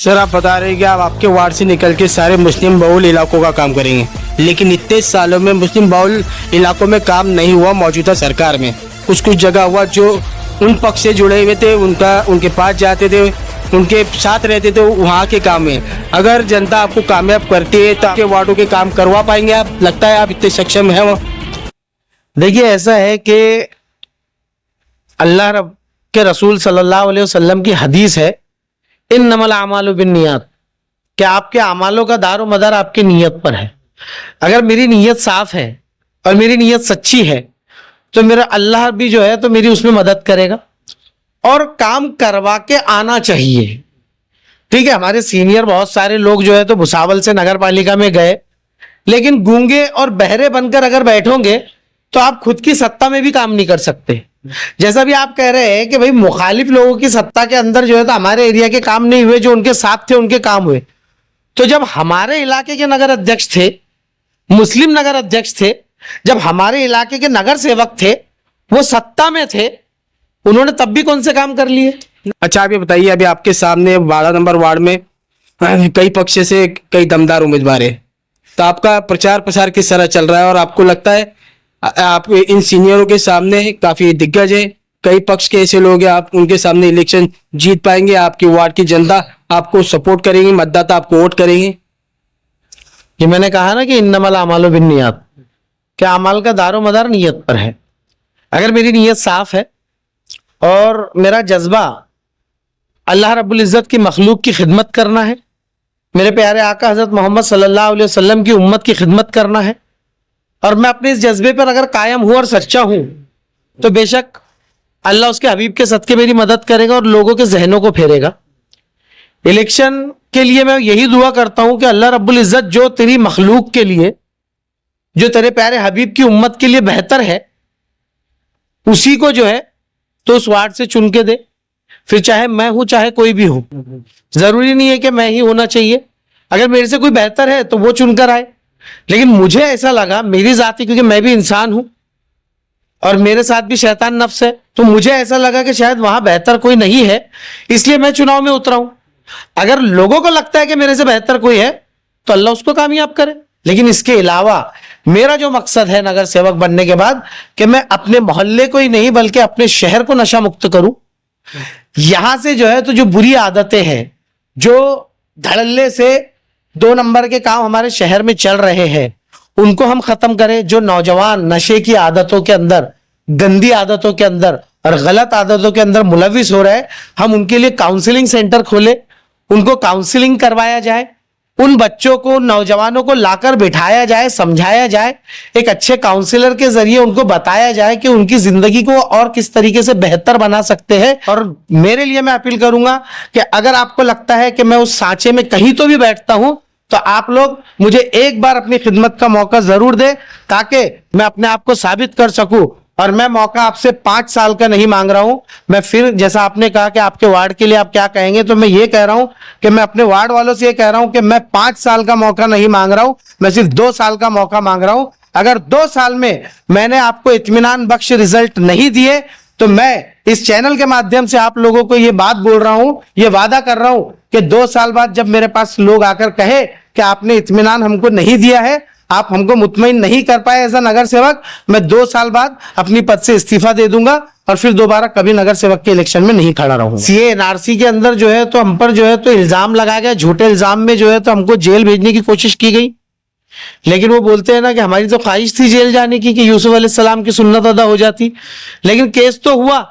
Sir आप बता रहे हैं कि आप आपके वार्ड से निकल के सारे मुस्लिम बहुल इलाकों का काम करेंगे, लेकिन इतने सालों में मुस्लिम बहुल इलाकों में काम नहीं हुआ। मौजूदा सरकार में कुछ कुछ जगह हुआ, जो उन पक्ष से जुड़े हुए थे उनके पास जाते थे, उनके साथ रहते थे, वहाँ के काम में अगर जनता आपको कामयाब करती है तो आपके वार्डों के काम करवा पाएंगे आप? लगता है आप इतने सक्षम हैं? वो देखिए, ऐसा है कि अल्लाह रब के रसूल सल्लल्लाहु अलैहि वसल्लम की हदीस है, इन्नमल आमालु बिन्नियात, कि आपके अमालों का दारो मदार आपकी नीयत पर है। अगर मेरी नीयत साफ है और मेरी नीयत सच्ची है तो मेरा अल्लाह भी जो है तो मेरी उसमें मदद करेगा और काम करवा के आना चाहिए। ठीक है, हमारे सीनियर बहुत सारे लोग जो है तो भुसावल से नगर पालिका में गए, लेकिन गूंगे और बहरे बनकर अगर बैठोगे तो आप खुद की सत्ता में भी काम नहीं कर सकते। जैसा भी आप कह रहे हैं कि भाई मुखालिफ लोगों की सत्ता के अंदर जो है तो हमारे एरिया के काम नहीं हुए, जो उनके साथ थे उनके काम हुए। तो जब हमारे इलाके के नगर अध्यक्ष थे, मुस्लिम नगर अध्यक्ष थे, जब हमारे इलाके के नगर सेवक थे, वो सत्ता में थे, उन्होंने तब भी कौन से काम कर लिए? अच्छा आप ये बताइए, अभी आपके सामने 12 नंबर वार्ड में कई पक्ष से कई दमदार उम्मीदवार है, तो आपका प्रचार प्रसार किस तरह चल रहा है? और आपको लगता है आप इन सीनियरों के सामने काफी दिग्गज है, कई पक्ष के ऐसे लोग हैं, आप उनके सामने इलेक्शन जीत पाएंगे? आपकी वार्ड की जनता आपको सपोर्ट करेंगे, मतदाता आपको वोट करेंगे? ये मैंने कहा ना कि इन्नमल आमालु बिन्नियात, कि अमाल का दारो मदार नीयत पर है। अगर मेरी नीयत साफ है और मेरा जज्बा अल्लाह रब्बुल इज्जत की मखलूक की खिदमत करना है, मेरे प्यारे आका हजरत मोहम्मद सल्लल्लाहु अलैहि वसल्लम की उम्मत की खिदमत करना है, और मैं अपने इस जज्बे पर अगर कायम हूं और सच्चा हूं, तो बेशक अल्लाह उसके हबीब के सदके मेरी मदद करेगा और लोगों के जहनों को फेरेगा। इलेक्शन के लिए मैं यही दुआ करता हूं कि अल्लाह रब्बुल इज्जत जो तेरी मखलूक के लिए, जो तेरे प्यारे हबीब की उम्मत के लिए बेहतर है, उसी को जो है तो उस वार्ड से चुन के दे। फिर चाहे मैं हूं चाहे कोई भी हो, जरूरी नहीं है कि मैं ही होना चाहिए। अगर मेरे से कोई बेहतर है तो वो चुनकर आए, लेकिन मुझे ऐसा लगा, मेरी जाति, क्योंकि मैं भी इंसान हूं और मेरे साथ भी शैतान नफ्स है, तो मुझे ऐसा लगा कि शायद वहां बेहतर कोई नहीं है, इसलिए मैं चुनाव में उतरा हूं। अगर लोगों को लगता है कि मेरे से बेहतर कोई है तो अल्लाह उसको कामयाब करे। लेकिन इसके अलावा मेरा जो मकसद है नगर सेवक बनने के बाद, कि मैं अपने मोहल्ले को ही नहीं बल्कि अपने शहर को नशा मुक्त करूं। यहां से जो है तो जो बुरी आदतें हैं, जो धड़ल्ले से 2 नंबर के काम हमारे शहर में चल रहे हैं, उनको हम खत्म करें। जो नौजवान नशे की आदतों के अंदर, गंदी आदतों के अंदर और गलत आदतों के अंदर मुलविस हो रहे हैं, हम उनके लिए काउंसलिंग सेंटर खोले, उनको काउंसलिंग करवाया जाए, उन बच्चों को, नौजवानों को लाकर बिठाया जाए, समझाया जाए, एक अच्छे काउंसलर के जरिए उनको बताया जाए कि उनकी जिंदगी को और किस तरीके से बेहतर बना सकते हैं। और मेरे लिए मैं अपील करूंगा कि अगर आपको लगता है कि मैं उस सांचे में कहीं तो भी बैठता हूं, तो आप लोग मुझे एक बार अपनी खिदमत का मौका जरूर दें, ताकि मैं अपने आप को साबित कर सकूं। और मैं मौका आपसे 5 साल का नहीं मांग रहा हूं। मैं फिर, जैसा आपने कहा कि आपके वार्ड के लिए आप क्या कहेंगे, तो मैं ये कह रहा हूं कि मैं अपने वार्ड वालों से ये कह रहा हूं कि मैं 5 साल का मौका नहीं मांग रहा हूं, मैं सिर्फ 2 साल का मौका मांग रहा हूं। अगर 2 साल में मैंने आपको इत्मीनान बख्श रिजल्ट नहीं दिए, तो मैं इस चैनल के माध्यम से आप लोगों को ये बात बोल रहा हूं, ये वादा कर रहा हूं कि 2 साल बाद जब मेरे पास लोग आकर कहे कि आपने इत्मीनान हमको नहीं दिया है, आप हमको मुतमईन नहीं कर पाए एज अ नगर सेवक, मैं 2 साल बाद अपनी पद से इस्तीफा दे दूंगा और फिर दोबारा कभी नगर सेवक के इलेक्शन में नहीं खड़ा रहूंगा। सीए एनआरसी के अंदर जो है तो हम पर जो है तो इल्जाम लगाया गया, झूठे इल्जाम में जो है तो हमको जेल भेजने की कोशिश की गई। लेकिन वो बोलते हैं ना कि हमारी तो ख्वाहिश थी जेल जाने की, कि यूसुफ अलैहिस्सलाम की सुन्नत अदा हो जाती। लेकिन केस तो हुआ,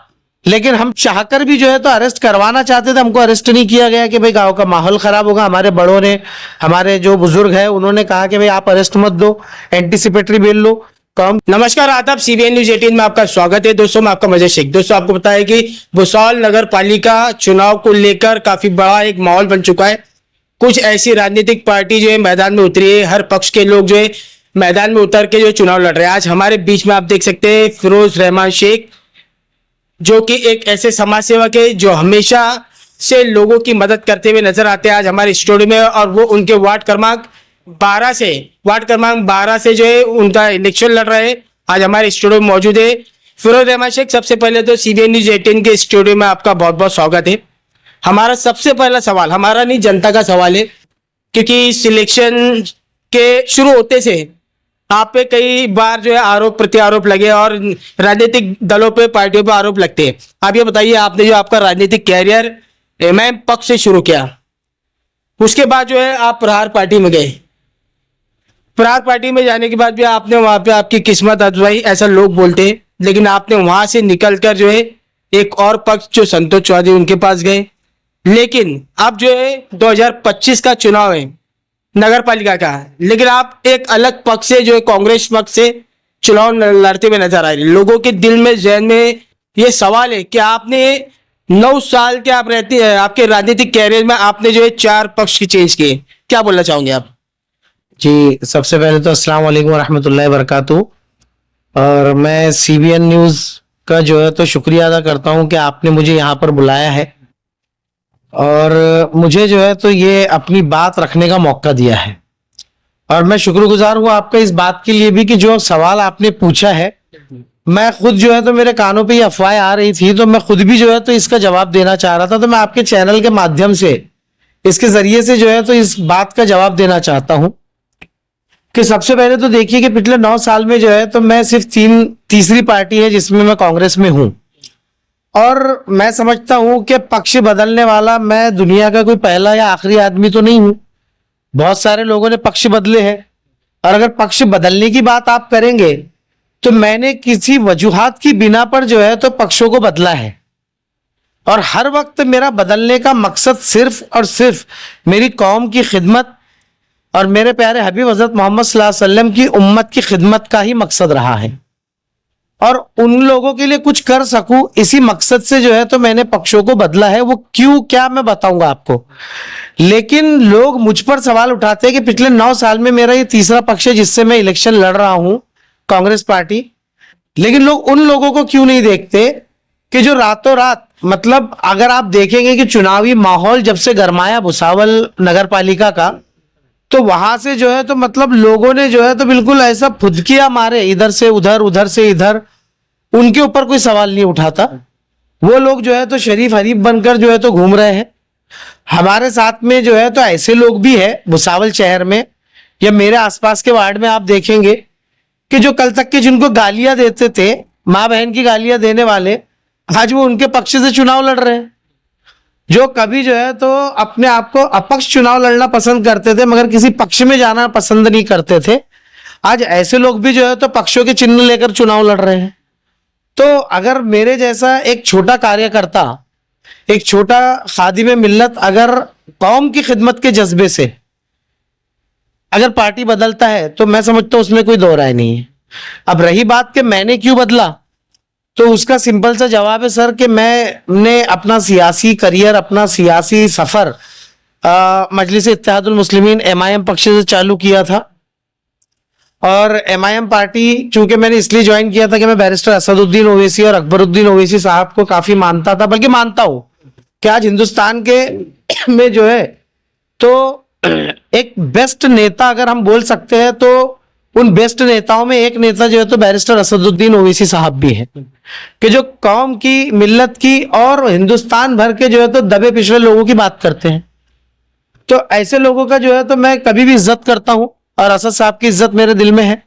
लेकिन हम चाहकर भी जो है तो अरेस्ट करवाना चाहते थे, हमको अरेस्ट नहीं किया गया कि भाई गांव का माहौल खराब होगा। हमारे बड़ों ने, हमारे जो बुजुर्ग है, उन्होंने कहा कि भाई आप अरेस्ट मत दो, एंटीसिपेटरी बेल लो, कम। नमस्कार आदाब, CBN न्यूज 18 में आपका स्वागत है। दोस्तों मैं आपका मजे शेख। दोस्तों आपको पता है कि भुसावल नगर पालिका चुनाव को लेकर काफी बड़ा एक माहौल बन चुका है। कुछ ऐसी राजनीतिक पार्टी जो है मैदान में उतरी है, हर पक्ष के लोग जो है मैदान में उतर के जो चुनाव लड़ रहे हैं। आज हमारे बीच में आप देख सकते हैं फिरोज रहमान शेख, जो कि एक ऐसे समाज सेवक है जो हमेशा से लोगों की मदद करते हुए नजर आते हैं। आज हमारे स्टूडियो में, और वो उनके वार्ड क्रमांक 12 से जो है उनका इलेक्शन लड़ रहे हैं। आज हमारे स्टूडियो में मौजूद है फिरोज रहमान शेख। सबसे पहले तो CBN न्यूज 18 के स्टूडियो में आपका बहुत बहुत स्वागत है। हमारा सबसे पहला सवाल, हमारा नहीं जनता का सवाल है, क्योंकि सिलेक्शन के शुरू होते से आप पे कई बार जो है आरोप प्रत्यारोप लगे और राजनीतिक दलों पे, पार्टियों पे आरोप लगते हैं। आप ये बताइए, आपने जो आपका राजनीतिक कैरियर एमआईएम पक्ष से शुरू किया, उसके बाद जो है आप प्रहार पार्टी में गए। प्रहार पार्टी में जाने के बाद भी आपने वहां पे आपकी किस्मत आजमाई, ऐसा लोग बोलते हैं, लेकिन आपने वहां से निकलकर जो है एक और पक्ष जो संतोष चौधरी उनके पास गए। लेकिन अब जो है 2025 का चुनाव है नगर पालिका का, लेकिन आप एक अलग पक्ष से जो है कांग्रेस पक्ष से चुनाव लड़ते हुए नजर आ रहे हैं। लोगों के दिल में, जहन में ये सवाल है कि आपने 9 साल के आप रहते हैं, आपके राजनीतिक कैरियर में आपने जो है 4 पक्ष की चेंज किए, क्या बोलना चाहोगे आप? जी, सबसे पहले तो अस्सलाम वालेकुम रहमतुल्लाहि वबरकातुहू। और मैं सीबीएन न्यूज़ का जो है तो शुक्रिया अदा करता हूं कि आपने मुझे यहाँ पर बुलाया है और मुझे जो है तो ये अपनी बात रखने का मौका दिया है। और मैं शुक्रगुजार हूँ आपका इस बात के लिए भी कि जो सवाल आपने पूछा है, मैं खुद जो है तो मेरे कानों पे ये अफवाहें आ रही थी, तो मैं खुद भी जो है तो इसका जवाब देना चाह रहा था। तो मैं आपके चैनल के माध्यम से, इसके जरिए से जो है तो इस बात का जवाब देना चाहता हूँ कि सबसे पहले तो देखिए कि पिछले 9 साल में जो है तो मैं सिर्फ तीसरी पार्टी है जिसमें मैं कांग्रेस में हूं। और मैं समझता हूं कि पक्ष बदलने वाला मैं दुनिया का कोई पहला या आखिरी आदमी तो नहीं हूं। बहुत सारे लोगों ने पक्ष बदले हैं, और अगर पक्ष बदलने की बात आप करेंगे तो मैंने किसी वजूहात की बिना पर जो है तो पक्षों को बदला है। और हर वक्त मेरा बदलने का मकसद सिर्फ और सिर्फ मेरी कौम की खिदमत और मेरे प्यारे हबीब हजरत मोहम्मद सल्लल्लाहु अलैहि वसल्लम की उम्मत की खिदमत का ही मकसद रहा है। और उन लोगों के लिए कुछ कर सकूं, इसी मकसद से जो है तो मैंने पक्षों को बदला है। वो क्यों, क्या मैं बताऊंगा आपको। लेकिन लोग मुझ पर सवाल उठाते हैं कि पिछले 9 साल में मेरा ये तीसरा पक्ष है जिससे मैं इलेक्शन लड़ रहा हूं, कांग्रेस पार्टी। लेकिन लोग उन लोगों को क्यों नहीं देखते कि जो रातों रात, मतलब अगर आप देखेंगे कि चुनावी माहौल जब से गरमाया भुसावल नगर पालिका का, तो वहां से जो है तो मतलब लोगों ने जो है तो बिल्कुल ऐसा फुदकियां मारे, इधर से उधर, उधर से इधर, उनके ऊपर कोई सवाल नहीं उठाता। वो लोग जो है तो शरीफ हरीफ बनकर जो है तो घूम रहे हैं। हमारे साथ में जो है तो ऐसे लोग भी है भुसावल शहर में या मेरे आसपास के वार्ड में, आप देखेंगे कि जो कल तक के जिनको गालियां देते थे, माँ बहन की गालियां देने वाले, आज वो उनके पक्ष से चुनाव लड़ रहे हैं। जो कभी जो है तो अपने आप को अपक्ष चुनाव लड़ना पसंद करते थे मगर किसी पक्ष में जाना पसंद नहीं करते थे, आज ऐसे लोग भी जो है तो पक्षों के चिन्ह लेकर चुनाव लड़ रहे हैं। तो अगर मेरे जैसा एक छोटा कार्यकर्ता, एक छोटा खादिम मिल्लत अगर कौम की खिदमत के जज्बे से अगर पार्टी बदलता है तो मैं समझता हूं उसमें कोई दो राय नहीं है। अब रही बात कि मैंने क्यों बदला, तो उसका सिंपल सा जवाब है सर कि मैंने अपना सियासी करियर, अपना सियासी सफर मजलिस इत्तेहादुल मुस्लिमीन एमआईएम पक्ष से चालू किया था। और एमआईएम पार्टी चूंकि मैंने इसलिए ज्वाइन किया था कि मैं बैरिस्टर असदुद्दीन ओवैसी और अकबरुद्दीन ओवैसी साहब को काफी मानता था, बल्कि मानता हूं कि आज हिंदुस्तान के में जो है तो एक बेस्ट नेता अगर हम बोल सकते हैं तो उन बेस्ट नेताओं में एक नेता जो है तो बैरिस्टर असदुद्दीन ओवैसी साहब भी है, कि जो कौम की, मिल्लत की और हिंदुस्तान भर के जो है तो दबे पिछड़े लोगों की बात करते हैं। तो ऐसे लोगों का जो है तो मैं कभी भी इज्जत करता हूं और असद साहब की इज्जत मेरे दिल में है।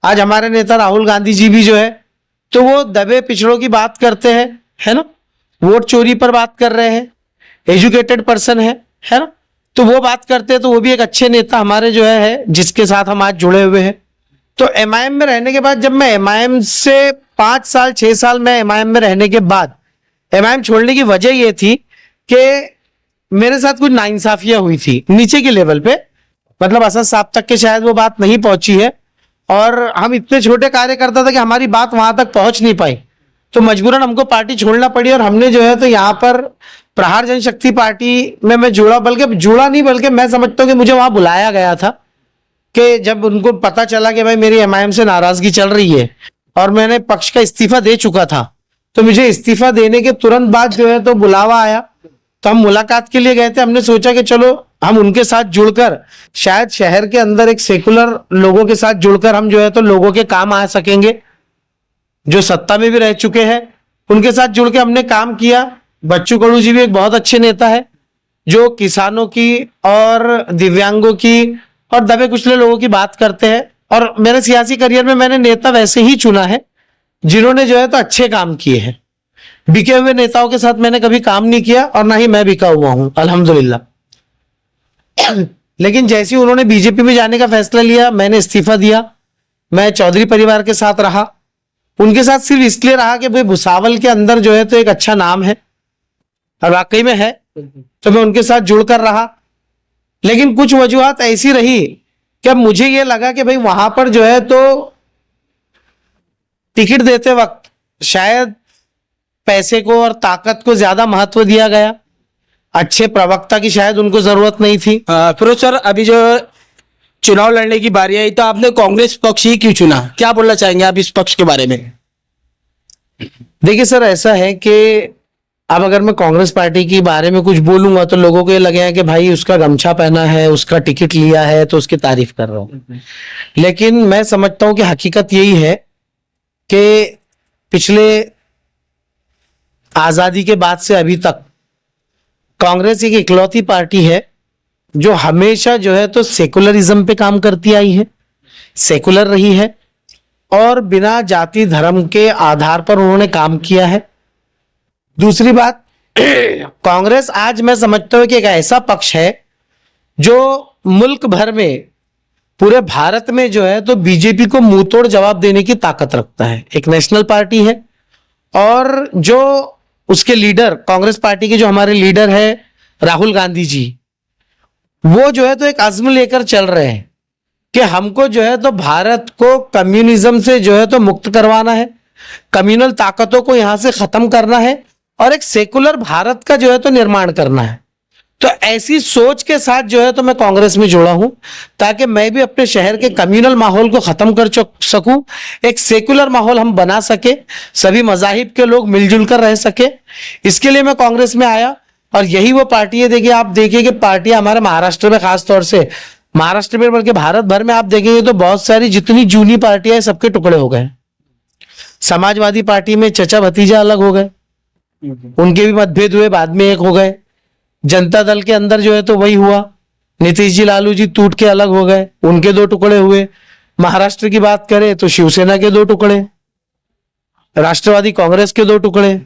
आज हमारे नेता राहुल गांधी जी भी जो है तो वो दबे पिछड़ों की बात करते हैं, है ना, वोट चोरी पर बात कर रहे हैं, एजुकेटेड पर्सन है ना, तो वो बात करते हैं। तो वो भी एक अच्छे नेता हमारे जो है जिसके साथ हम आज जुड़े हुए हैं। तो एमआईएम में रहने के बाद, जब मैं एमआईएम से 5 साल 6 साल में एमआईएम में रहने के बाद एमआईएम छोड़ने की वजह ये थी कि मेरे साथ कुछ नाइंसाफियां हुई थी नीचे के लेवल पे, मतलब असद साहब तक के शायद वो बात नहीं पहुंची है और हम इतने छोटे कार्यकर्ता थे कि हमारी बात वहां तक पहुंच नहीं पाई, तो मजबूरन हमको पार्टी छोड़ना पड़ी। और हमने जो है तो यहाँ पर प्रहार जनशक्ति पार्टी में मैं जुड़ा, बल्कि मैं समझता हूँ कि मुझे वहां बुलाया गया था कि जब उनको पता चला कि भाई मेरी एमआईएम से नाराजगी चल रही है और मैंने पक्ष का इस्तीफा दे चुका था, तो मुझे इस्तीफा देने के तुरंत बाद जो है तो बुलावा आया। तो हम मुलाकात के लिए गए थे। हमने सोचा कि चलो हम उनके साथ जुड़कर शायद शहर के अंदर एक सेकुलर लोगों के साथ जुड़कर हम जो है तो लोगों के काम आ सकेंगे, जो सत्ता में भी रह चुके हैं उनके साथ जुड़ के हमने काम किया। बच्चू कडू जी भी एक बहुत अच्छे नेता है जो किसानों की और दिव्यांगों की और दबे कुचले लोगों की बात करते हैं। और मेरे सियासी करियर में मैंने नेता वैसे ही चुना है जिन्होंने जो है तो अच्छे काम किए हैं। बिके हुए नेताओं के साथ मैंने कभी काम नहीं किया और ना ही मैं बिका हुआ हूं, अल्हम्दुलिल्लाह। लेकिन जैसे ही उन्होंने बीजेपी में जाने का फैसला लिया, मैंने इस्तीफा दिया। मैं चौधरी परिवार के साथ रहा, उनके साथ सिर्फ इसलिए रहा कि भाई भुसावल के अंदर जो है तो एक अच्छा नाम है और वाकई में है, तो मैं उनके साथ जुड़कर रहा। लेकिन कुछ वजूहात ऐसी रही कि अब मुझे ये लगा कि भाई वहां पर जो है तो टिकट देते वक्त शायद पैसे को और ताकत को ज्यादा महत्व दिया गया, अच्छे प्रवक्ता की शायद उनको जरूरत नहीं थी। फिरोज सर, अभी जो चुनाव लड़ने की बारी आई तो आपने कांग्रेस पक्ष ही क्यों चुना? क्या बोलना चाहेंगे आप इस पक्ष के बारे में? देखिए सर, ऐसा है कि अब अगर मैं कांग्रेस पार्टी के बारे में कुछ बोलूंगा तो लोगों को ये लगेगा कि भाई उसका गमछा पहना है, उसका टिकट लिया है तो उसकी तारीफ कर रहा हूं। लेकिन मैं समझता हूं कि हकीकत यही है कि पिछले आजादी के बाद से अभी तक कांग्रेस एक इकलौती पार्टी है जो हमेशा जो है तो सेकुलरिज्म पे काम करती आई है, सेकुलर रही है और बिना जाति धर्म के आधार पर उन्होंने काम किया है। दूसरी बात, कांग्रेस आज मैं समझता हूं कि एक ऐसा पक्ष है जो मुल्क भर में, पूरे भारत में जो है तो बीजेपी को मुंह तोड़ जवाब देने की ताकत रखता है। एक नेशनल पार्टी है और जो उसके लीडर, कांग्रेस पार्टी के जो हमारे लीडर है राहुल गांधी जी, वो जो है तो एक अज़्म लेकर चल रहे हैं कि हमको जो है तो भारत को कम्युनिज्म से जो है तो मुक्त करवाना है, कम्युनल ताकतों को यहां से खत्म करना है और एक सेकुलर भारत का जो है तो निर्माण करना है। तो ऐसी सोच के साथ जो है तो मैं कांग्रेस में जुड़ा हूं ताकि मैं भी अपने शहर के कम्युनल माहौल को खत्म कर सकूं, एक सेकुलर माहौल हम बना सके, सभी मजाहिब के लोग मिलजुल कर रह सके। इसके लिए मैं कांग्रेस में आया और यही वो पार्टी है। देखिए, आप देखिए कि पार्टियां हमारे महाराष्ट्र में, खासतौर से महाराष्ट्र में बल्कि भारत भर में आप देखेंगे तो बहुत सारी जितनी जूनी पार्टियां हैं सबके टुकड़े हो गए। समाजवादी पार्टी में चचा भतीजा अलग हो गए, उनके भी मतभेद हुए, बाद में एक हो गए। जनता दल के अंदर जो है तो वही हुआ, नीतीश जी लालू जी टूट के अलग हो गए, उनके दो टुकड़े हुए। महाराष्ट्र की बात करें तो शिवसेना के दो टुकड़े, राष्ट्रवादी कांग्रेस के दो टुकड़े।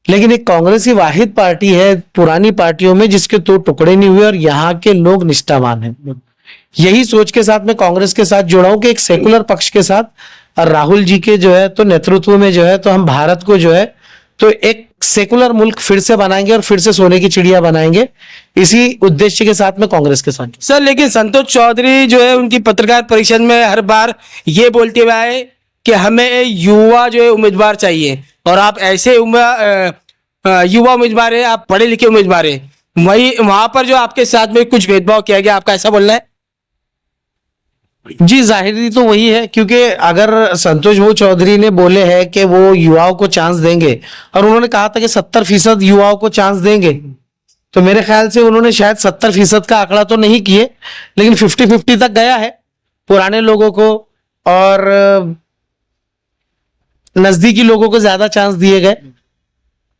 लेकिन एक कांग्रेस ही वाहिद पार्टी है पुरानी पार्टियों में जिसके दो टुकड़े नहीं हुए और यहाँ के लोग निष्ठावान हैं। यही सोच के साथ मैं कांग्रेस के साथ जुड़ा हूं कि एक सेकुलर पक्ष के साथ और राहुल जी के जो है तो नेतृत्व में जो है तो हम भारत को जो है तो एक सेकुलर मुल्क फिर से बनाएंगे और फिर से सोने की चिड़िया बनाएंगे। इसी उद्देश्य के साथ मैं कांग्रेस के साथ। सर, लेकिन संतोष चौधरी जो है उनकी पत्रकार परिषद में हर बार ये बोलते हुए आए कि हमें युवा जो है उम्मीदवार चाहिए और आप ऐसे युवा उम्मीदवार है, आप पढ़े लिखे उम्मीदवार है, वही वहां पर जो आपके साथ में कुछ भेदभाव किया गया, आपका ऐसा बोलना है? जी, जाहिर तो वही है, क्योंकि अगर संतोष भाऊ चौधरी ने बोले हैं कि वो युवाओं को चांस देंगे और उन्होंने कहा था कि 70% युवाओं को चांस देंगे, तो मेरे ख्याल से उन्होंने शायद 70% का आंकड़ा तो नहीं किए, लेकिन 50-50 तक गया है। पुराने लोगों को और नजदीकी लोगों को ज्यादा चांस दिए गए।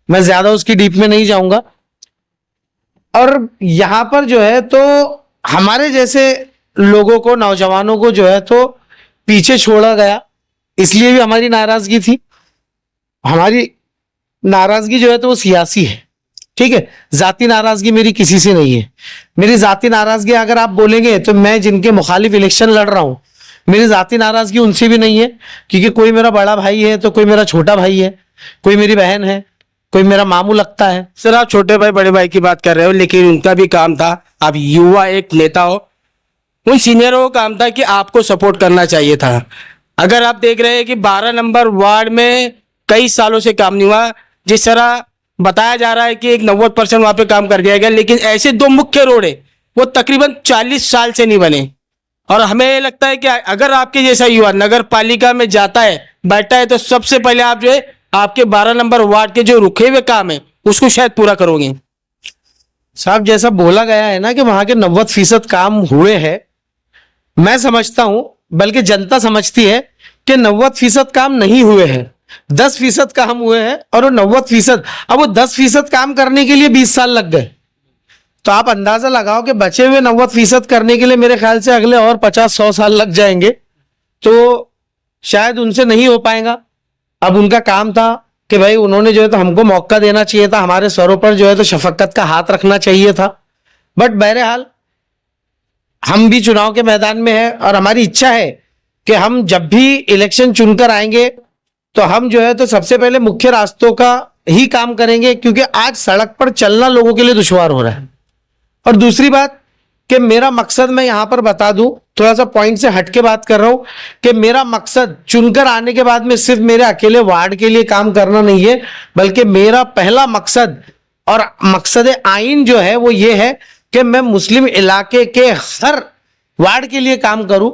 मैं ज्यादा उसकी डीप में नहीं जाऊंगा। और यहां पर जो है तो हमारे जैसे लोगों को, नौजवानों को जो है तो पीछे छोड़ा गया, इसलिए भी हमारी नाराजगी थी। हमारी नाराजगी जो है तो वो सियासी है, ठीक है, जाति नाराजगी मेरी किसी से नहीं है। मेरी जाति नाराजगी अगर आप बोलेंगे तो मैं जिनके मुखालिफ इलेक्शन लड़ रहा हूं, मेरी जाति नाराजगी उनसे भी नहीं है, क्योंकि कोई मेरा बड़ा भाई है तो कोई मेरा छोटा भाई है, कोई मेरी बहन है, कोई मेरा मामू लगता है। सर, आप छोटे भाई बड़े भाई की बात कर रहे हो, लेकिन उनका भी काम था, आप युवा एक नेता हो, उन सीनियरों का काम था कि आपको सपोर्ट करना चाहिए था। अगर आप देख रहे हैं कि 12 नंबर वार्ड में कई सालों से काम नहीं हुआ, जिस तरह बताया जा रहा है कि एक 90% वहां पे काम कर दिया गया, लेकिन ऐसे दो मुख्य रोड है वो तकरीबन 40 साल से नहीं बने। और हमें लगता है कि अगर आपके जैसा युवा नगर पालिका में जाता है, बैठता है, तो सबसे पहले आप जो है आपके 12 नंबर वार्ड के जो रुके हुए काम है उसको शायद पूरा करोगे। साहब, जैसा बोला गया है ना कि वहां के 90% काम हुए हैं, मैं समझता हूं, बल्कि जनता समझती है कि 90% काम नहीं हुए हैं। 10% काम हुए हैं और वो 90%, अब वो 10% काम करने के लिए 20 साल लग गए, तो आप अंदाजा लगाओ कि बचे हुए 90% करने के लिए मेरे ख्याल से अगले और 50-100 साल लग जाएंगे, तो शायद उनसे नहीं हो पाएगा। अब उनका काम था कि भाई उन्होंने जो है तो हमको मौका देना चाहिए था, हमारे सरों पर जो है तो शफकत का हाथ रखना चाहिए था। बट बहरहाल हम भी चुनाव के मैदान में हैं और हमारी इच्छा है कि हम जब भी इलेक्शन चुनकर आएंगे तो हम जो है तो सबसे पहले मुख्य रास्तों का ही काम करेंगे, क्योंकि आज सड़क पर चलना लोगों के लिए दुश्वार हो रहा है। और दूसरी बात कि मेरा मकसद, मैं यहां पर बता दूं, थोड़ा सा पॉइंट से हट के बात कर रहा हूं, कि मेरा मकसद चुनकर आने के बाद में सिर्फ मेरे अकेले वार्ड के लिए काम करना नहीं है, बल्कि मेरा पहला मकसद और मकसद आइन जो है वो ये है कि मैं मुस्लिम इलाके के हर वार्ड के लिए काम करूं।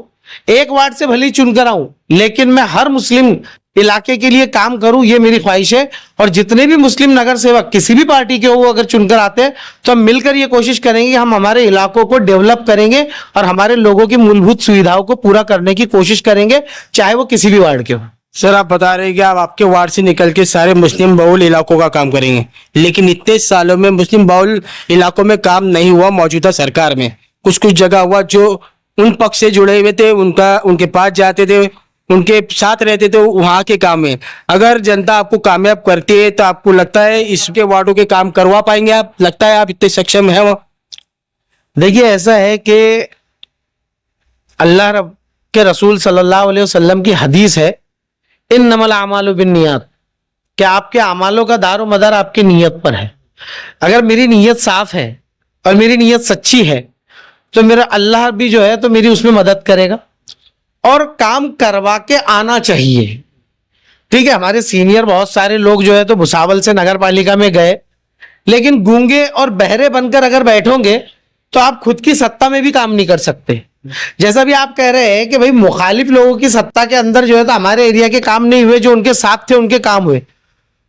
एक वार्ड से भले ही चुनकर आऊं, लेकिन मैं हर मुस्लिम इलाके के लिए काम करूं, ये मेरी ख्वाहिश है। और जितने भी मुस्लिम नगर सेवक किसी भी पार्टी के हो अगर चुनकर आते हैं तो हम मिलकर ये कोशिश करेंगे कि हम हमारे इलाकों को डेवलप करेंगे और हमारे लोगों की मूलभूत सुविधाओं को पूरा करने की कोशिश करेंगे, चाहे वो किसी भी वार्ड के हो। सर आप बता रहे हैं कि आप आपके वार्ड से निकल के सारे मुस्लिम बहुल इलाकों का काम करेंगे, लेकिन इतने सालों में मुस्लिम बहुल इलाकों में काम नहीं हुआ। मौजूदा सरकार में कुछ कुछ जगह हुआ, जो उन पक्ष से जुड़े हुए थे उनके पास जाते थे, उनके साथ रहते थे, वहां के काम में अगर जनता आपको कामयाब करती है तो आपको लगता है इसके वार्डों के काम करवा पाएंगे आप? लगता है आप इतने सक्षम हैं? वो देखिए ऐसा है कि अल्लाह रब के रसूल सल्लल्लाहु अलैहि वसल्लम की हदीस है, इन्नमल आमालु बिन्नियात, कि आपके अमालों का दारो मदार आपकी नीयत पर है। अगर मेरी नीयत साफ है और मेरी नीयत सच्ची है तो मेरा अल्लाह भी जो है तो मेरी उसमें मदद करेगा और काम करवा के आना चाहिए। ठीक है, हमारे सीनियर बहुत सारे लोग जो है तो भुसावल से नगर पालिका में गए, लेकिन गूंगे और बहरे बनकर अगर बैठोगे तो आप खुद की सत्ता में भी काम नहीं कर सकते। जैसा भी आप कह रहे हैं कि भाई मुखालिफ लोगों की सत्ता के अंदर जो है तो हमारे एरिया के काम नहीं हुए, जो उनके साथ थे उनके काम हुए।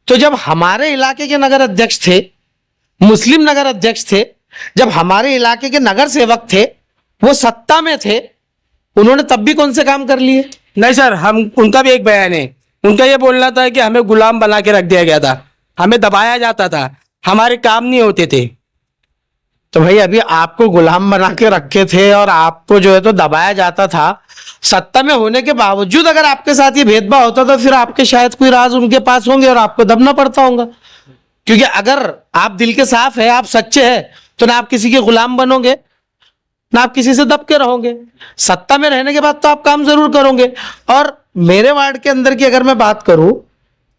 तो जब हमारे इलाके के नगर अध्यक्ष थे, मुस्लिम नगर अध्यक्ष थे, जब हमारे इलाके के नगर सेवक थे, वो सत्ता में थे, उन्होंने तब भी कौन से काम कर लिए? नहीं सर, हम उनका भी एक बयान है, उनका ये बोलना था कि हमें गुलाम बना के रख दिया गया था, हमें दबाया जाता था, हमारे काम नहीं होते थे। तो भाई अभी आपको गुलाम बना के रखे थे और आपको जो है तो दबाया जाता था, सत्ता में होने के बावजूद अगर आपके साथ ये भेदभाव होता तो फिर आपके शायद कोई राज उनके पास होंगे और आपको दबना पड़ता होगा। क्योंकि अगर आप दिल के साफ है, आप सच्चे हैं, तो ना आप किसी के गुलाम बनोगे ना आप किसी से दब के रहोगे। सत्ता में रहने के बाद तो आप काम जरूर करोगे। और मेरे वार्ड के अंदर की अगर मैं बात करूं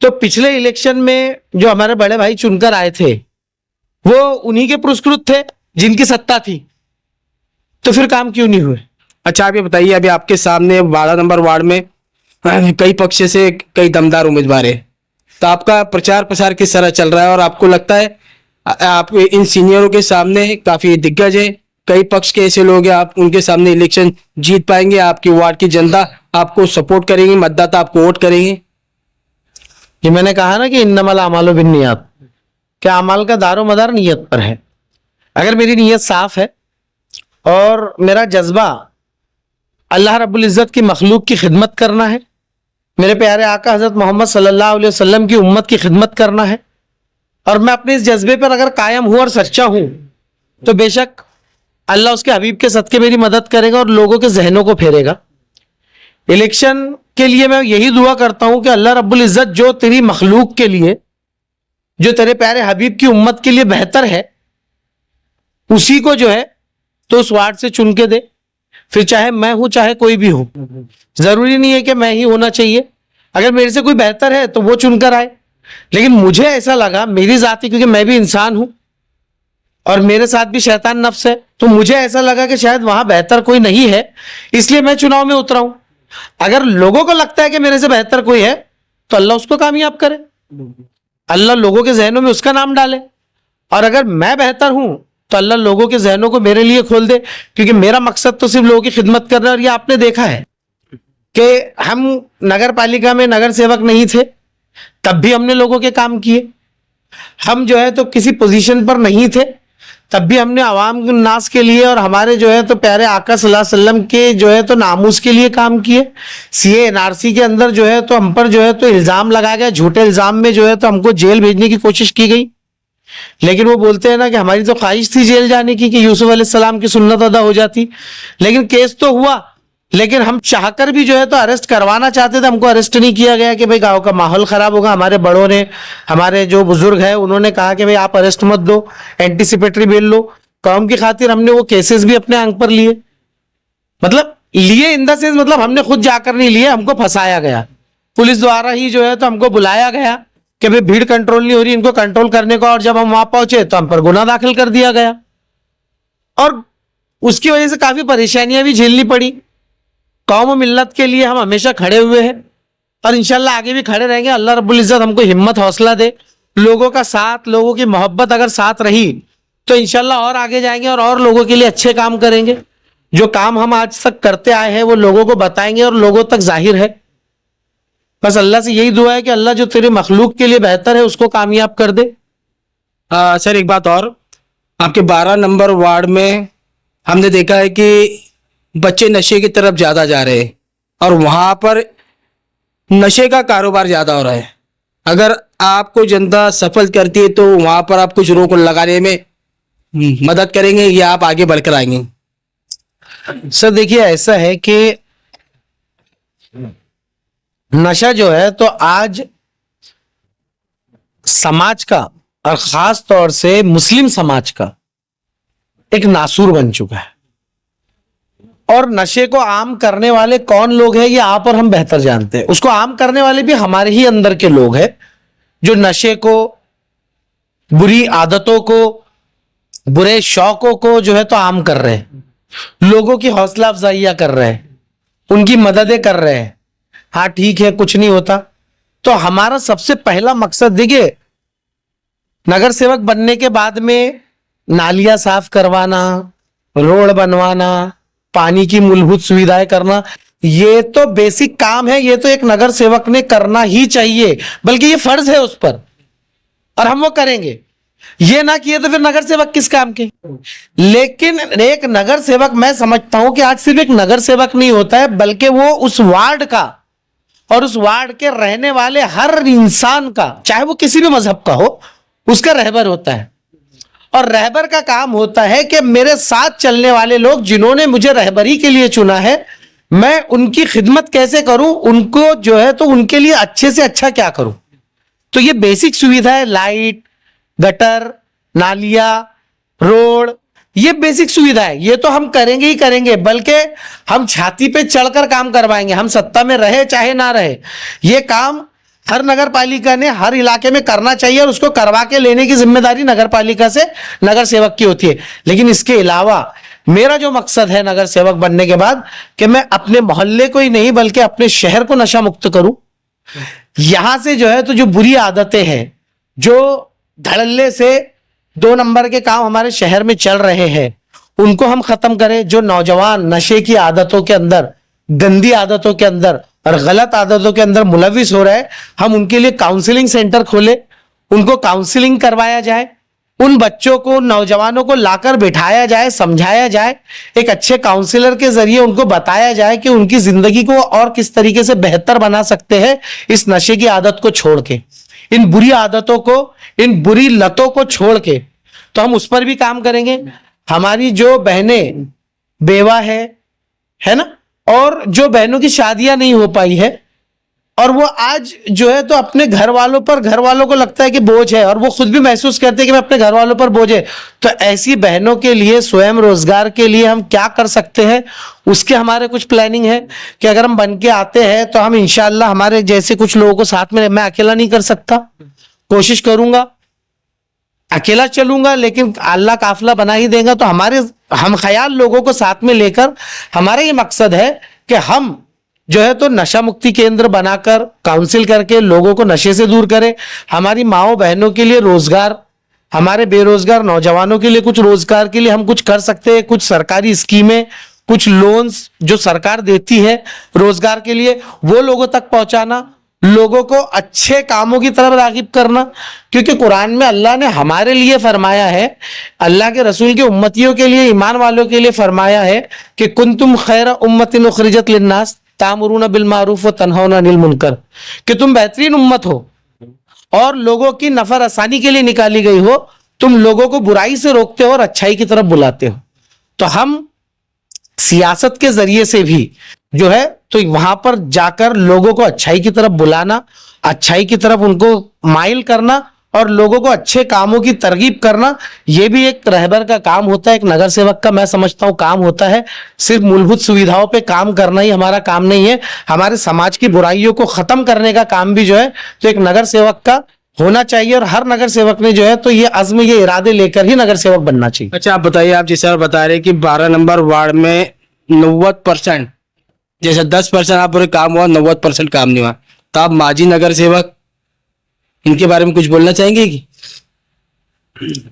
तो पिछले इलेक्शन में जो हमारे बड़े भाई चुनकर आए थे वो उन्हीं के पुरस्कृत थे जिनकी सत्ता थी, तो फिर काम क्यों नहीं हुए? अच्छा आप ये बताइए, अभी आपके सामने 12 नंबर वार्ड में कई पक्ष से कई दमदार उम्मीदवार है, तो आपका प्रचार प्रसार किस तरह चल रहा है? और आपको लगता है आप इन सीनियरों के सामने काफी दिग्गज है, कई पक्ष के ऐसे लोग हैं, आप उनके सामने इलेक्शन जीत पाएंगे? आपकी वार्ड की जनता आपको सपोर्ट करेंगे, मतदाता आपको वोट करेंगे? ये मैंने कहा ना कि इन्नमल आमालु बिन्नियात, क्या अमाल का दारो मदार नीयत पर है। अगर मेरी नीयत साफ है और मेरा जज्बा अल्लाह रब्बुल इज़्ज़त की मखलूक की खिदमत करना है, मेरे प्यारे आका हज़रत मोहम्मद सल्लल्लाहु अलैहि वसल्लम की उम्मत की खिदमत करना है, और मैं अपने इस जज्बे पर अगर कायम हूं और सच्चा हूं, तो बेशक अल्लाह उसके हबीब के सदके मेरी मदद करेगा और लोगों के जहनों को फेरेगा। इलेक्शन के लिए मैं यही दुआ करता हूं कि अल्लाह रब्बुल इज़्ज़त जो तेरी मखलूक के लिए, जो तेरे प्यारे हबीब की उम्मत के लिए बेहतर है, उसी को जो है तो उस वार्ड से चुन के दे। फिर चाहे मैं हूं चाहे कोई भी हो, जरूरी नहीं है कि मैं ही होना चाहिए। अगर मेरे से कोई बेहतर है तो वो चुनकर आए, लेकिन मुझे ऐसा लगा मेरी जाति, क्योंकि मैं भी इंसान हूं और मेरे साथ भी शैतान नफ्स है, तो मुझे ऐसा लगा कि शायद वहां बेहतर कोई नहीं है, इसलिए मैं चुनाव में उतरा हूं। अगर लोगों को लगता है कि मेरे से बेहतर कोई है तो अल्लाह उसको कामयाब करे, अल्लाह लोगों के जहनों में उसका नाम डाले। और अगर मैं बेहतर हूं तो अल्लाह लोगों के जहनों को मेरे लिए खोल दे, क्योंकि मेरा मकसद तो सिर्फ लोगों की खिदमत करना है। और ये आपने देखा है कि हम नगर पालिका में नगर सेवक नहीं थे तब भी हमने लोगों के काम किए, हम जो है तो किसी पोजीशन पर नहीं थे तब भी हमने अवाम नास के लिए और हमारे जो है तो प्यारे आका सल्लल्लाहु अलैहि वसल्लम के जो है तो नामूस के लिए काम किए। सीए एनआरसी के अंदर जो है तो हम पर जो है तो इल्जाम लगाया गया, झूठे इल्जाम में जो है तो हमको जेल भेजने की कोशिश की गई। लेकिन वो बोलते हैं ना कि हमारी तो ख्वाहिश थी जेल जाने की कि यूसुफ अलैहिस्सलाम की सुन्नत अदा हो जाती। लेकिन केस तो हुआ, लेकिन हम चाहकर भी जो है तो अरेस्ट करवाना चाहते थे, हमको अरेस्ट नहीं किया गया कि भाई गांव का माहौल खराब होगा। हमारे बड़ों ने, हमारे जो बुजुर्ग हैं उन्होंने कहा कि भाई आप अरेस्ट मत दो, एंटीसिपेटरी बेल लो। कौम की खातिर हमने वो केसेस भी अपने आंख पर लिए, मतलब लिए इन द सेंस, मतलब हमने खुद जाकर नहीं लिए, हमको फंसाया गया। पुलिस द्वारा ही जो है तो हमको बुलाया गया कि भाई भीड़ कंट्रोल नहीं हो रही, इनको कंट्रोल करने को। और जब हम वहां पहुंचे तो हम पर गुनाह दाखिल कर दिया गया और उसकी वजह से काफी परेशानियां भी झेलनी पड़ी। कौम और मिल्लत के लिए हम हमेशा खड़े हुए हैं और इंशाल्लाह आगे भी खड़े रहेंगे। अल्लाह रब्बुल इज्जत हमको हिम्मत हौसला दे, लोगों का साथ, लोगों की मोहब्बत अगर साथ रही तो इंशाल्लाह और आगे जाएंगे और लोगों के लिए अच्छे काम करेंगे। जो काम हम आज तक करते आए हैं वो लोगों को बताएंगे और लोगों तक जाहिर है। बस अल्लाह से यही दुआ है कि अल्लाह जो तेरे मखलूक के लिए बेहतर है उसको कामयाब कर दे। सर एक बात और, आपके 12 नंबर वार्ड में हमने देखा है कि बच्चे नशे की तरफ ज्यादा जा रहे हैं और वहां पर नशे का कारोबार ज्यादा हो रहा है। अगर आपको जनता सफल करती है तो वहां पर आप कुछ रोक लगाने में मदद करेंगे या आप आगे बढ़कर आएंगे? सर देखिए, ऐसा है कि नशा जो है तो आज समाज का और खास तौर से मुस्लिम समाज का एक नासूर बन चुका है। और नशे को आम करने वाले कौन लोग हैं ये आप और हम बेहतर जानते हैं। उसको आम करने वाले भी हमारे ही अंदर के लोग हैं जो नशे को, बुरी आदतों को, बुरे शौकों को जो है तो आम कर रहे हैं, लोगों की हौसला अफजाइयां कर रहे हैं, उनकी मददें कर रहे हैं। हाँ ठीक है, कुछ नहीं होता। तो हमारा सबसे पहला मकसद, देखिए, नगर सेवक बनने के बाद में नालियां साफ करवाना, रोड बनवाना, पानी की मूलभूत सुविधाएं करना, ये तो बेसिक काम है। ये तो एक नगर सेवक ने करना ही चाहिए, बल्कि ये फर्ज है उस पर, और हम वो करेंगे। ये ना किए तो फिर नगर सेवक किस काम के? लेकिन एक नगर सेवक, मैं समझता हूं कि आज सिर्फ एक नगर सेवक नहीं होता है, बल्कि वो उस वार्ड का और उस वार्ड के रहने वाले हर इंसान का, चाहे वो किसी भी मजहब का हो, उसका रहबर होता है। और रहबर का काम होता है कि मेरे साथ चलने वाले लोग जिन्होंने मुझे रहबरी के लिए चुना है, मैं उनकी खिदमत कैसे करूं, उनको जो है तो उनके लिए अच्छे से अच्छा क्या करूं। तो ये बेसिक सुविधा है, लाइट, गटर, नालियां, रोड, ये बेसिक सुविधा है। ये तो हम करेंगे ही करेंगे, बल्कि हम छाती पे चढ़कर काम करवाएंगे, हम सत्ता में रहे चाहे ना रहे। ये काम हर नगर पालिका ने हर इलाके में करना चाहिए और उसको करवा के लेने की जिम्मेदारी नगर पालिका से नगर सेवक की होती है। लेकिन इसके अलावा मेरा जो मकसद है नगर सेवक बनने के बाद, कि मैं अपने मोहल्ले को ही नहीं बल्कि अपने शहर को नशा मुक्त करूं। यहां से जो है तो जो बुरी आदतें हैं, जो धड़ल्ले से 2 नंबर के काम हमारे शहर में चल रहे हैं, उनको हम खत्म करें। जो नौजवान नशे की आदतों के अंदर, गंदी आदतों के अंदर और गलत आदतों के अंदर मुलविस हो रहे हैं, हम उनके लिए काउंसलिंग सेंटर खोले, उनको काउंसलिंग करवाया जाए, उन बच्चों को, नौजवानों को लाकर बिठाया जाए, समझाया जाए, एक अच्छे काउंसलर के जरिए उनको बताया जाए कि उनकी जिंदगी को और किस तरीके से बेहतर बना सकते हैं इस नशे की आदत को छोड़ के, इन बुरी आदतों को, इन बुरी लतों को छोड़ के। तो हम उस पर भी काम करेंगे। हमारी जो बहनें बेवा है ना, और जो बहनों की शादियां नहीं हो पाई है और वो आज जो है तो अपने घर वालों को लगता है कि बोझ है, और वो खुद भी महसूस करते हैं कि मैं अपने घर वालों पर बोझ है, तो ऐसी बहनों के लिए स्वयं रोजगार के लिए हम क्या कर सकते हैं, उसके हमारे कुछ प्लानिंग है कि अगर हम बन के आते हैं तो हम इंशाल्लाह हमारे जैसे कुछ लोगों को साथ में, मैं अकेला नहीं कर सकता, कोशिश करूंगा, अकेला चलूंगा, लेकिन अल्लाह काफिला बना ही देगा। तो हम ख्याल लोगों को साथ में लेकर, हमारा ये मकसद है कि हम जो है तो नशा मुक्ति केंद्र बनाकर काउंसिल करके लोगों को नशे से दूर करें। हमारी माओ बहनों के लिए रोजगार, हमारे बेरोजगार नौजवानों के लिए कुछ रोजगार के लिए हम कुछ कर सकते हैं। कुछ सरकारी स्कीमें, कुछ लोन्स जो सरकार देती है रोजगार के लिए, वो लोगों तक पहुंचाना, लोगों को अच्छे कामों की तरफ रागिब करना, क्योंकि कुरान में अल्लाह ने हमारे लिए फरमाया है, अल्लाह के रसूल की उम्मतियों के लिए, ईमान वालों के लिए फरमाया है कि कुंतुम खैरा उम्मतिन उखरिजत लिन्नास तामुरूना बिल मारूफ व तनहौना अनिल मुनकर, कि तुम बेहतरीन उम्मत हो और लोगों की नफर आसानी के लिए निकाली गई हो, तुम लोगों को बुराई से रोकते हो और अच्छाई की तरफ बुलाते हो। तो हम सियासत के जरिए से भी जो है तो वहां पर जाकर लोगों को अच्छाई की तरफ बुलाना, अच्छाई की तरफ उनको माइल करना और लोगों को अच्छे कामों की तरगीब करना, यह भी एक रहबर का काम होता है, एक नगर सेवक का मैं समझता हूं काम होता है। सिर्फ मूलभूत सुविधाओं पे काम करना ही हमारा काम नहीं है, हमारे समाज की बुराइयों को खत्म करने का काम भी जो है तो एक नगर सेवक का होना चाहिए। और हर नगर सेवक ने जो है तो ये अज़्म, ये इरादे लेकर ही नगर सेवक बनना चाहिए। अच्छा, आप बताइए, आप जैसे बता रहे हैं कि 12 नंबर वार्ड में 90%, जैसे 10% आप पूरे काम हुआ, 90% काम नहीं हुआ, तो आप माजी नगर सेवक इनके बारे में कुछ बोलना चाहेंगे कि?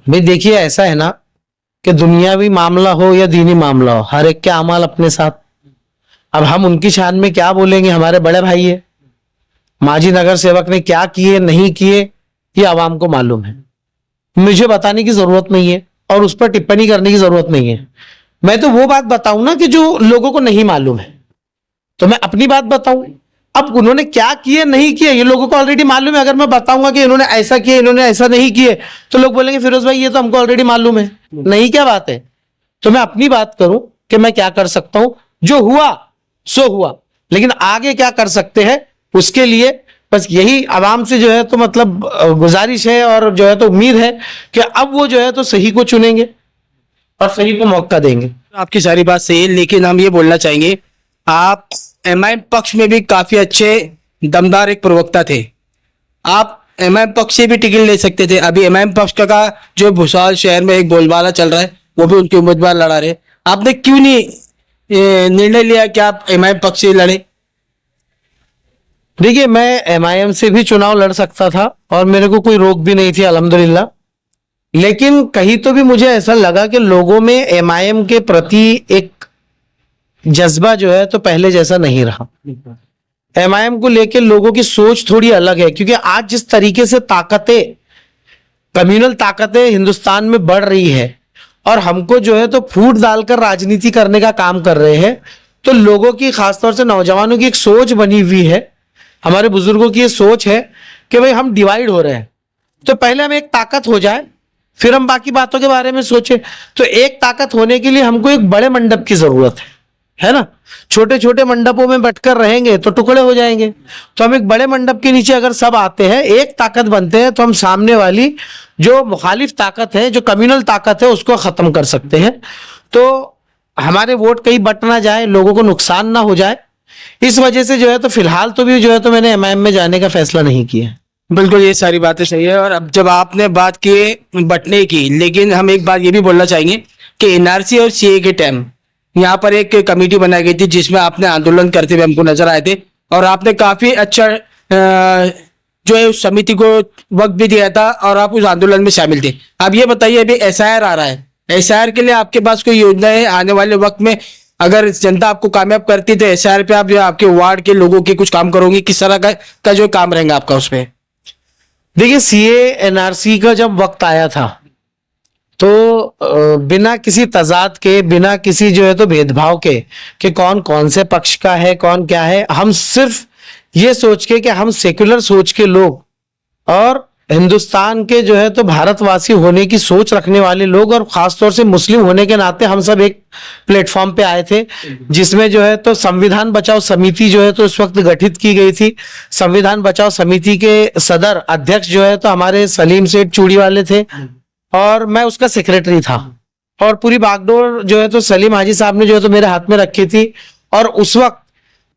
भाई देखिए, ऐसा है ना कि दुनियावी मामला हो या दीनी मामला हो, हर एक के अमाल अपने साथ। अब हम उनकी शान में क्या बोलेंगे, हमारे बड़े भाई है। माजी नगर सेवक ने क्या किए नहीं किए ये आवाम को मालूम है, मुझे बताने की जरूरत नहीं है और उस पर टिप्पणी करने की जरूरत नहीं है। मैं तो वो बात बताऊं ना कि जो लोगों को नहीं मालूम है, तो मैं अपनी बात बताऊं। अब उन्होंने क्या किए नहीं किए ये लोगों को ऑलरेडी मालूम है। अगर मैं बताऊंगा कि इन्होंने ऐसा किया, इन्होंने ऐसा नहीं किए, तो लोग बोलेंगे फिरोज भाई ये तो हमको ऑलरेडी मालूम है, नहीं क्या बात है। तो मैं अपनी बात करूं कि मैं क्या कर सकता हूं, जो हुआ सो हुआ, लेकिन आगे क्या कर सकते हैं उसके लिए बस यही आवाम से जो है तो मतलब गुजारिश है और जो है तो उम्मीद है कि अब वो जो है तो सही को चुनेंगे और सही को मौका देंगे। आपकी सारी बात सही है, लेकिन हम ये बोलना चाहेंगे, आप एमआईएम पक्ष में भी काफी अच्छे दमदार एक प्रवक्ता थे, आप एमआईएम पक्ष से भी टिकट ले सकते थे। अभी एमआईएम पक्ष का जो भूसावल शहर में एक बोलबाला चल रहा है, वो भी उनके उम्मीदवार लड़ा रहे, आपने क्यों नहीं निर्णय लिया कि आप एमआईएम पक्ष से लड़े? देखिए, मैं एमआईएम से भी चुनाव लड़ सकता था और मेरे को कोई रोक भी नहीं थी अल्हम्दुलिल्लाह, लेकिन कहीं तो भी मुझे ऐसा लगा कि लोगों में एमआईएम के प्रति एक जज्बा जो है तो पहले जैसा नहीं रहा। एमआईएम को लेकर लोगों की सोच थोड़ी अलग है, क्योंकि आज जिस तरीके से ताकतें, कम्युनल ताकतें हिंदुस्तान में बढ़ रही है और हमको जो है तो फूट डालकर राजनीति करने का काम कर रहे हैं, तो लोगों की, खासतौर से नौजवानों की एक सोच बनी हुई है, हमारे बुजुर्गों की ये सोच है कि भाई हम डिवाइड हो रहे हैं, तो पहले हम एक ताकत हो जाए फिर हम बाकी बातों के बारे में सोचें। तो एक ताकत होने के लिए हमको एक बड़े मंडप की जरूरत है ना। छोटे छोटे मंडपों में बैठकर रहेंगे तो टुकड़े हो जाएंगे, तो हम एक बड़े मंडप के नीचे अगर सब आते हैं, एक ताकत बनते हैं, तो हम सामने वाली जो मुखालिफ ताकत है, जो कम्युनल ताकत है, उसको खत्म कर सकते हैं। तो हमारे वोट कहीं बट ना जाए, लोगों को नुकसान ना हो जाए, इस वजह से जो है तो फिलहाल तो भी जो है तो मैंने एमआईएम में जाने का फैसला नहीं किया। बिल्कुल, ये सारी बातें सही है। और अब जब आपने बात की बटने की, लेकिन हम एक बात ये भी बोलना चाहेंगे कि एनआरसी और सीए के टाइम यहाँ पर एक कमेटी बनाई गई थी जिसमें आपने आंदोलन करते हुए हमको नजर आए थे और आपने काफी अच्छा जो है उस समिति को वक्त भी दिया था और आप उस आंदोलन में शामिल थे। अब ये बताइए, अभी एसआईआर आ रहा है, एसआईआर के लिए आपके पास कोई योजना है? आने वाले वक्त में अगर जनता आपको कामयाब करती तो एसआईआर पे आप जो आपके वार्ड के लोगों के कुछ काम करोगे, किस तरह का जो काम रहेगा आपका उसमें? देखिए, सीए एनआरसी का जब वक्त आया था तो बिना किसी तजाद के, बिना किसी जो है तो भेदभाव के कि कौन कौन से पक्ष का है, कौन क्या है, हम सिर्फ ये सोच के कि हम सेक्युलर सोच के लोग और हिंदुस्तान के जो है तो भारतवासी होने की सोच रखने वाले लोग और खासतौर से मुस्लिम होने के नाते हम सब एक प्लेटफॉर्म पे आए थे, जिसमें जो है तो संविधान बचाओ समिति जो है तो उस वक्त गठित की गई थी। संविधान बचाओ समिति के सदर अध्यक्ष जो है तो हमारे सलीम सेठ चूड़ी वाले थे और मैं उसका सेक्रेटरी था, और पूरी बागडोर जो है तो सलीम हाजी साहब ने जो है तो मेरे हाथ में रखी थी। और उस वक्त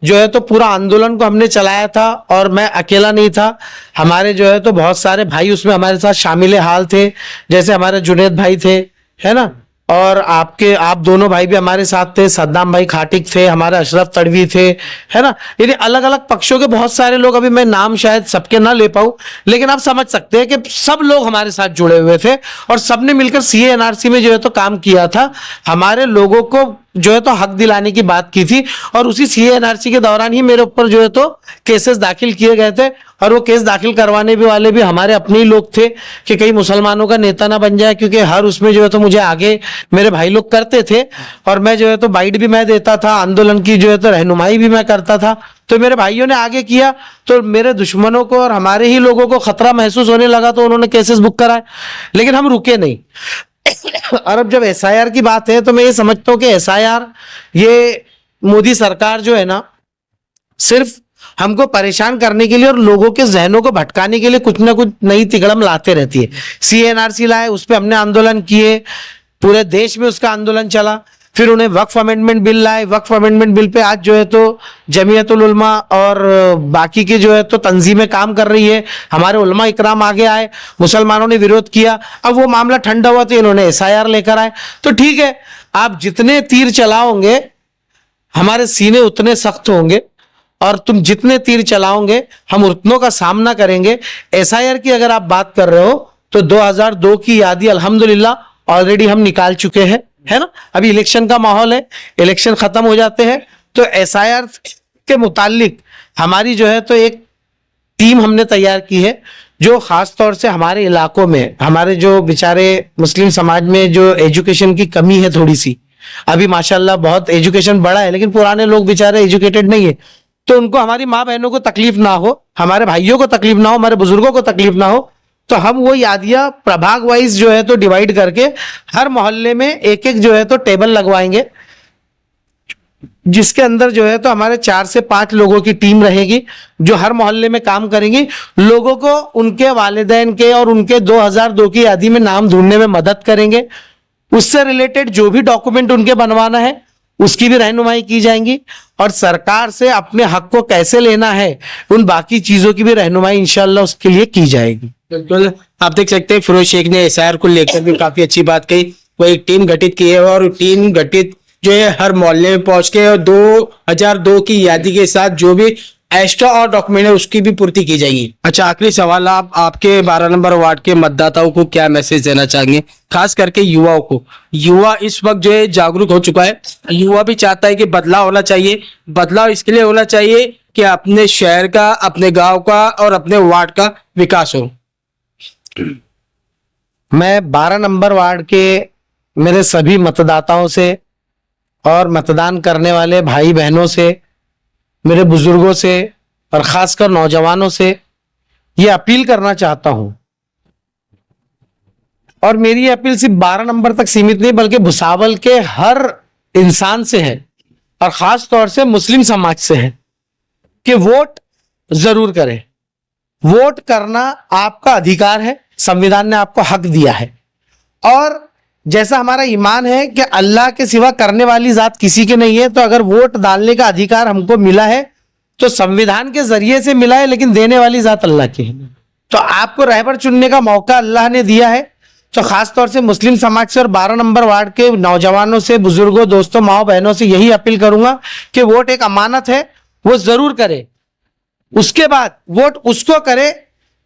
जो है तो पूरा आंदोलन को हमने चलाया था और मैं अकेला नहीं था, हमारे जो है तो बहुत सारे भाई उसमें हमारे साथ शामिल हाल थे, जैसे हमारे जुनेद भाई थे, है ना, और आप दोनों भाई भी हमारे साथ थे, सद्दाम भाई खाटिक थे, हमारे अशरफ तड़वी थे, है ना। यानी अलग अलग पक्षों के बहुत सारे लोग, अभी मैं नाम शायद सबके ना ले पाऊं, लेकिन आप समझ सकते हैं कि सब लोग हमारे साथ जुड़े हुए थे और सबने मिलकर सीए एनआरसी में जो है तो काम किया था। हमारे लोगों को जो है तो हक दिलाने की बात की थी, और उसी CA/NRC के दौरान ही मेरे ऊपर जो है तो केसेस दाखिल किए गए थे, और वो केस दाखिल करवाने भी वाले भी हमारे अपने ही लोग थे कि कई मुसलमानों का नेता ना बन जाए, क्योंकि हर उसमें जो है तो मुझे आगे मेरे भाई लोग करते थे, और मैं जो है तो बाइट भी मैं देता था, आंदोलन की जो है तो रहनुमाई भी मैं करता था। तो मेरे भाइयों ने आगे किया, तो मेरे दुश्मनों को और हमारे ही लोगों को खतरा महसूस होने लगा, तो उन्होंने केसेस बुक कराए, लेकिन हम रुके नहीं। और अब जब SIR की बात है तो मैं ये समझता हूं कि SIR, ये मोदी सरकार जो है ना, सिर्फ हमको परेशान करने के लिए और लोगों के जहनों को भटकाने के लिए कुछ ना कुछ नई तिगड़म लाते रहती है। CA/NRC लाए, उस पर हमने आंदोलन किए, पूरे देश में उसका आंदोलन चला। फिर उन्हें वक्फ अमेंडमेंट बिल लाए, वक्फ अमेंडमेंट बिल पे आज जो है तो जमीयतुल उलमा और बाकी की जो है तो तंजीमें काम कर रही है, हमारे उलमा इकराम आगे आए, मुसलमानों ने विरोध किया। अब वो मामला ठंडा हुआ तो इन्होंने SIR लेकर आए। तो ठीक है, आप जितने तीर चलाओगे हमारे सीने उतने सख्त होंगे, और तुम जितने तीर चलाओगे हम उतनों का सामना करेंगे। SIR की अगर आप बात कर रहे हो तो 2002 की यादी अल्हम्दुलिल्लाह ऑलरेडी हम निकाल चुके हैं, है ना। अभी इलेक्शन का माहौल है, इलेक्शन खत्म हो जाते हैं तो SIR के मुतालिक हमारी जो है तो एक टीम हमने तैयार की है, जो खास तौर से हमारे इलाकों में, हमारे जो बेचारे मुस्लिम समाज में जो एजुकेशन की कमी है थोड़ी सी, अभी माशाल्लाह बहुत एजुकेशन बढ़ा है, लेकिन पुराने लोग बेचारे एजुकेटेड नहीं है, तो उनको, हमारी माँ बहनों को तकलीफ ना हो, हमारे भाइयों को तकलीफ ना हो, हमारे बुजुर्गों को तकलीफ ना हो, तो हम वो यादियां प्रभाग वाइज जो है तो डिवाइड करके हर मोहल्ले में एक एक जो है तो टेबल लगवाएंगे, जिसके अंदर जो है तो हमारे 4 से 5 लोगों की टीम रहेगी, जो हर मोहल्ले में काम करेंगी, लोगों को उनके वालिदैन के और उनके 2002 की यादी में नाम ढूंढने में मदद करेंगे। उससे रिलेटेड जो भी डॉक्यूमेंट उनके बनवाना है उसकी भी रहनुमाई की जाएंगी, और सरकार से अपने हक को कैसे लेना है उन बाकी चीजों की भी रहनुमाई इंशाल्लाह उसके लिए की जाएगी। बिल्कुल, आप देख सकते हैं फिरोज शेख ने SIR को लेकर भी काफी अच्छी बात कही। वो एक टीम गठित की है, और टीम गठित जो है हर मोहल्ले में पहुंच के और 2002 की यादी के साथ जो भी एक्स्ट्रा और डॉक्यूमेंट है उसकी भी पूर्ति की जाएगी। अच्छा, आखिरी सवाल, आप आपके 12 नंबर वार्ड के मतदाताओं को क्या मैसेज देना चाहेंगे, खास करके युवाओं को? युवा इस वक्त जो है जागरूक हो चुका है, युवा भी चाहता है कि बदलाव होना चाहिए। बदलाव इसके लिए होना चाहिए कि अपने शहर का, अपने गांव का और अपने वार्ड का विकास हो। मैं 12 नंबर वार्ड के मेरे सभी मतदाताओं से और मतदान करने वाले भाई बहनों से, मेरे बुजुर्गों से और खासकर नौजवानों से ये अपील करना चाहता हूं, और मेरी अपील सिर्फ 12 नंबर तक सीमित नहीं बल्कि भुसावल के हर इंसान से है, और खास तौर से मुस्लिम समाज से है कि वोट जरूर करें। वोट करना आपका अधिकार है, संविधान ने आपको हक दिया है, और जैसा हमारा ईमान है कि अल्लाह के सिवा करने वाली जात किसी के नहीं है, तो अगर वोट डालने का अधिकार हमको मिला है तो संविधान के जरिए से मिला है, लेकिन देने वाली जात अल्लाह की है। तो आपको रहबर चुनने का मौका अल्लाह ने दिया है, तो खास तौर से मुस्लिम समाज से और 12 नंबर वार्ड के नौजवानों से, बुजुर्गों, दोस्तों, माओ बहनों से यही अपील करूंगा कि वोट एक अमानत है, वो जरूर करे। उसके बाद वोट उसको करे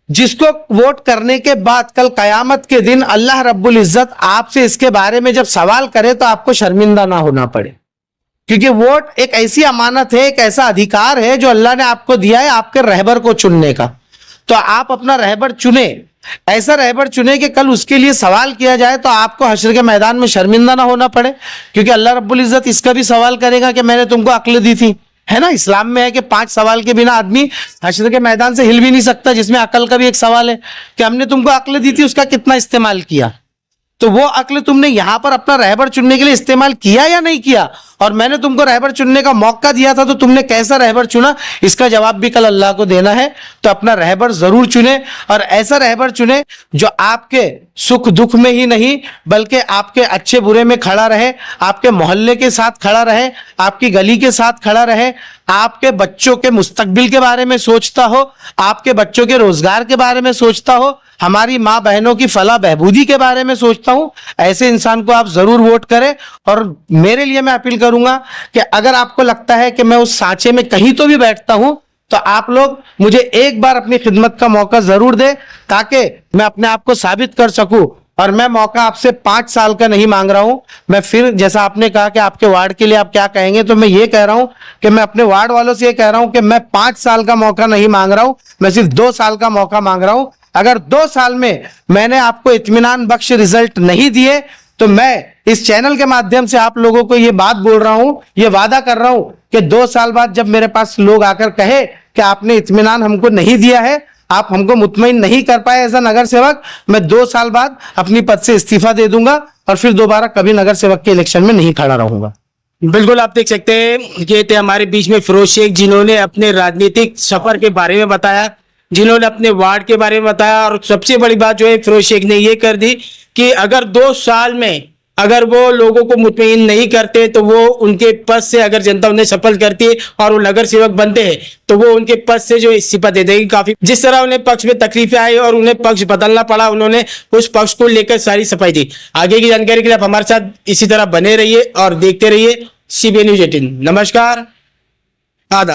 जिसको वोट करने के बाद कल कयामत के दिन अल्लाह रब्बुल इज्जत आपसे इसके बारे में जब सवाल करे तो आपको शर्मिंदा ना होना पड़े, क्योंकि वोट एक ऐसी अमानत है, एक ऐसा अधिकार है जो अल्लाह ने आपको दिया है आपके रहबर को चुनने का। तो आप अपना रहबर चुने, ऐसा रहबर चुने कि कल उसके लिए सवाल किया जाए तो आपको हश्र के मैदान में शर्मिंदा ना होना पड़े, क्योंकि अल्लाह रब्बुल इज्जत इसका भी सवाल करेगा कि मैंने तुमको अक्ल दी थी, है ना। इस्लाम में है कि 5 सवाल के बिना आदमी हश्र के मैदान से हिल भी नहीं सकता, जिसमें अकल का भी एक सवाल है कि हमने तुमको अक्ल दी थी, उसका कितना इस्तेमाल किया। तो वो अक्ल तुमने यहां पर अपना रहबर चुनने के लिए इस्तेमाल किया या नहीं किया, और मैंने तुमको रहबर चुनने का मौका दिया था तो तुमने कैसा रहबर चुना, इसका जवाब भी कल अल्लाह को देना है। तो अपना रहबर जरूर चुने, और ऐसा रहबर चुने जो आपके सुख दुख में ही नहीं बल्कि आपके अच्छे बुरे में खड़ा रहे, आपके मोहल्ले के साथ खड़ा रहे, आपकी गली के साथ खड़ा रहे, आपके बच्चों के मुस्तकबिल के बारे में सोचता हो, आपके बच्चों के रोजगार के बारे में सोचता हो, हमारी माँ बहनों की फलाह बहबूदी के बारे में सोचता हूं। ऐसे इंसान को आप जरूर वोट करें। और मेरे लिए मैं अपील करूंगा कि अगर आपको लगता है कि मैं उस सांचे में कहीं तो भी बैठता हूं तो आप लोग मुझे एक बार अपनी खिदमत का मौका जरूर दें, ताकि मैं अपने आप को साबित कर सकूं और मैं मौका आपसे 5 साल का नहीं मांग रहा हूं। मैं फिर जैसा आपने कहा कि आपके वार्ड के लिए आप क्या कहेंगे, तो मैं ये कह रहा हूं कि मैं अपने वार्ड वालों से ये कह रहा हूं कि मैं 5 साल का मौका नहीं मांग रहा हूं, मैं सिर्फ 2 साल का मौका मांग रहा हूं। अगर 2 साल में मैंने आपको इत्मीनान बख्श रिजल्ट नहीं दिए तो मैं इस चैनल के माध्यम से आप लोगों को ये बात बोल रहा हूं, ये वादा कर रहा हूं कि 2 साल बाद जब मेरे पास लोग आकर कहे कि आपने इत्मीनान हमको नहीं दिया है, आप हमको मुतमईन नहीं कर पाए एज अ नगर सेवक, मैं 2 साल बाद अपनी पद से इस्तीफा दे दूंगा और फिर दोबारा कभी नगर सेवक के इलेक्शन में नहीं खड़ा रहूंगा। बिल्कुल, आप देख सकते हैं ये थे हमारे बीच में फिरोज शेख, जिन्होंने अपने राजनीतिक सफर के बारे में बताया, जिन्होंने अपने वार्ड के बारे में बताया। और सबसे बड़ी बात जो है फिरोज शेख ने ये कर दी कि अगर 2 साल में अगर वो लोगों को मुतमईन नहीं करते तो वो उनके पद से, अगर जनता उन्हें सफल करती है और वो नगर सेवक बनते हैं तो वो उनके पद से जो इस्तीफा दे देगी। काफी जिस तरह उन्हें पक्ष में तकलीफें आई और उन्हें पक्ष बदलना पड़ा, उन्होंने उस पक्ष को लेकर सारी सफाई दी। आगे की जानकारी के लिए आप हमारे साथ इसी तरह बने रहिए और देखते रहिए CBA News 18। नमस्कार।